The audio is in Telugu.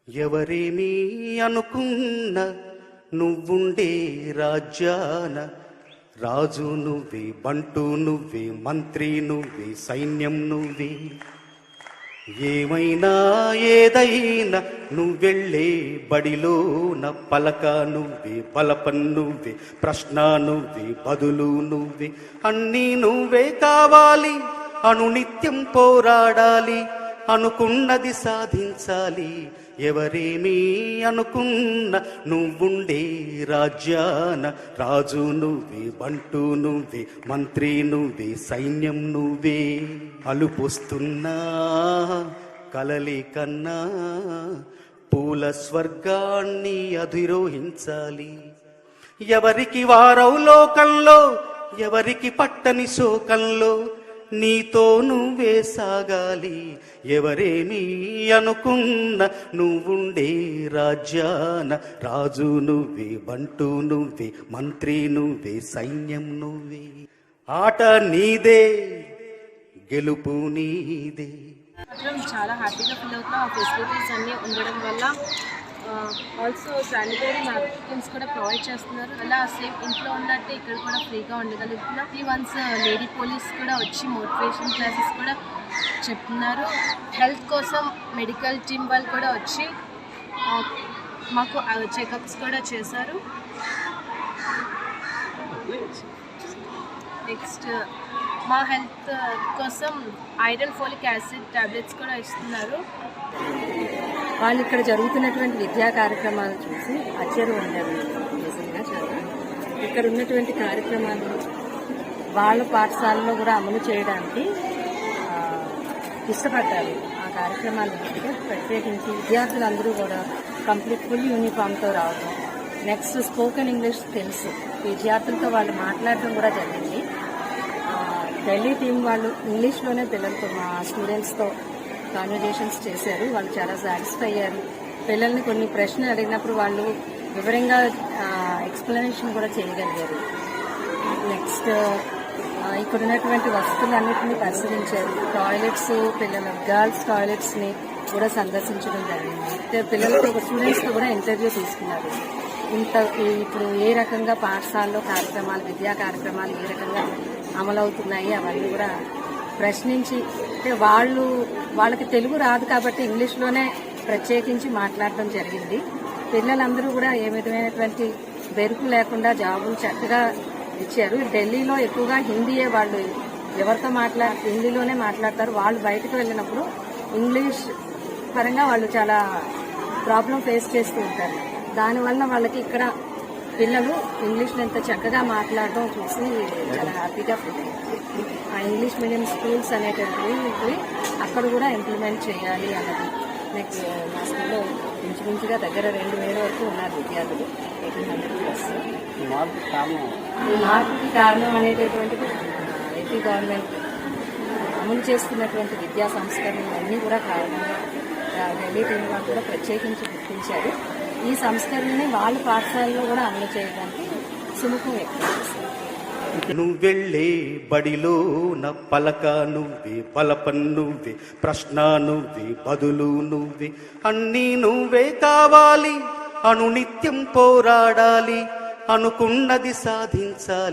ఎవరేమీ అనుకున్న నువ్వుండే రాజ్యాన రాజు నువ్వే, బంటు నువ్వే, మంత్రి నువ్వే, సైన్యం నువ్వే. ఏమైనా ఏదైనా నువ్వెళ్ళే బడిలోన పలక నువ్వే, బలపం నువ్వే, ప్రశ్న నువ్వే, బదులు నువ్వే. అన్నీ నువ్వే కావాలి, అనునిత్యం పోరాడాలి, అనుకున్నది సాధించాలి. ఎవరేమీ అనుకున్న నువ్వుండే రాజ్యాన రాజు నువ్వే, బంటు నువ్వే, మంత్రి నువ్వే, సైన్యం నువ్వే. అలుపొస్తున్నా కలలి కన్నా పూల స్వర్గాన్ని అధిరోహించాలి. ఎవరికి వారవు లోకంలో, ఎవరికి పట్టని శోకంలో, నీతో నువ్వే సాగాలి. ఎవరేమీ అనుకున్న నువ్వుండే రాజ్యాన రాజు నువ్వే, బంటు నువ్వే, మంత్రి నువ్వే, సైన్యం నువ్వే. ఆట నీదే, గెలుపు నీదే. చాలా హ్యాపీగా ఫీల్ అవుతున్నా. ఆ ఫెసిలిటీస్ అన్నీ ఉండడం వల్ల ఆల్సో శానిటరీ నాప్కిన్స్ కూడా ప్రొవైడ్ చేస్తున్నారు. అలా సేమ్ ఇంట్లో ఉన్నట్టు ఇక్కడ కూడా ఫ్రీగా ఉండగలుగుతున్నాం. వన్స్ లేడీ పోలీస్ కూడా వచ్చి మోటివేషన్ క్లాసెస్ కూడా చెప్తున్నారు. హెల్త్ కోసం మెడికల్ టీమ్ వాళ్ళు కూడా వచ్చి మాకు చెకప్స్ కూడా చేశారు. నెక్స్ట్ మా హెల్త్ కోసం ఐరన్ ఫోలిక్ యాసిడ్ టాబ్లెట్స్ కూడా ఇస్తున్నారు. వాళ్ళు ఇక్కడ జరుగుతున్నటువంటి విద్యా కార్యక్రమాలు చూసి ఆశ్చర్యం ఉండదు. నిజంగా చాలా ఇక్కడ ఉన్నటువంటి కార్యక్రమాలు వాళ్ళ పాఠశాలలో కూడా అమలు చేయడానికి ఇష్టపడ్డారు. ఆ కార్యక్రమాలు ప్రత్యేకించి విద్యార్థులందరూ కూడా కంప్లీట్ ఫుల్ యూనిఫామ్తో రావడం, నెక్స్ట్ స్పోకెన్ ఇంగ్లీష్ తెలుసు విద్యార్థులతో వాళ్ళు మాట్లాడడం కూడా జరిగింది. ఢిల్లీ టీం వాళ్ళు ఇంగ్లీష్లోనే పిల్లలతో మా స్టూడెంట్స్తో కాన్వర్జేషన్స్ చేశారు. వాళ్ళు చాలా సాటిస్ఫై అయ్యారు. పిల్లల్ని కొన్ని ప్రశ్నలు అడిగినప్పుడు వాళ్ళు వివరంగా ఎక్స్ప్లెనేషన్ కూడా చేయగలిగారు. నెక్స్ట్ ఇక్కడ ఉన్నటువంటి వసతులన్నింటినీ పరిశీలించారు. టాయిలెట్స్, పిల్లల గర్ల్స్ టాయిలెట్స్ని కూడా సందర్శించడం జరిగింది. పిల్లలతో స్టూడెంట్స్తో కూడా ఇంటర్వ్యూ తీసుకున్నారు. ఇప్పుడు ఏ రకంగా పాఠశాలలో కార్యక్రమాలు, విద్యా కార్యక్రమాలు ఏ రకంగా అమలవుతున్నాయి అవన్నీ కూడా ప్రశ్నించి, అంటే వాళ్ళకి తెలుగు రాదు కాబట్టి ఇంగ్లీష్లోనే ప్రత్యేకించి మాట్లాడటం జరిగింది. పిల్లలందరూ కూడా ఏ విధమైనటువంటి బెరుకు లేకుండా జాబులు చక్కగా ఇచ్చారు. ఢిల్లీలో ఎక్కువగా హిందీయే వాళ్ళు ఎవరితో హిందీలోనే మాట్లాడతారు. వాళ్ళు బయటకు వెళ్ళినప్పుడు ఇంగ్లీష్ పరంగా వాళ్ళు చాలా ప్రాబ్లం ఫేస్ చేస్తూ ఉంటారు. దానివల్ల వాళ్ళకి ఇక్కడ పిల్లలు ఇంగ్లీష్లో ఎంత చక్కగా మాట్లాడడం చూసి చాలా హ్యాపీగా ఫీల్ అయ్యారు. ఆ ఇంగ్లీష్ మీడియం స్కూల్స్ అనేటటువంటి అక్కడ కూడా ఇంప్లిమెంట్ చేయాలి అన్నది. నెక్స్ట్ మా స్కూల్లో ఇంచుమించుగా దగ్గర 2000 వరకు ఉన్నారు విద్యార్థులు. 1800+. మార్పుకి కారణం అనేటటువంటిది ఏపీ గవర్నమెంట్ అమలు చేస్తున్నటువంటి విద్యా సంస్కరణలు అన్నీ కూడా కారణంగా ఢిల్లీ టీం వాళ్ళు కూడా ప్రత్యేకించి గుర్తించారు. ఈ సంస్కరణని వాళ్ళ పాఠశాలలో కూడా అమలు చేయడానికి సుముఖం వ్యక్తం చేస్తారు. నువ్వెళ్ళే బడిలోన పలక నువ్వే, బలపం నువ్వే, ప్రశ్న నువ్వే, బదులు నువ్వే. అన్నీ నువ్వే కావాలి, అనునిత్యం పోరాడాలి, అనుకున్నది సాధించాలి.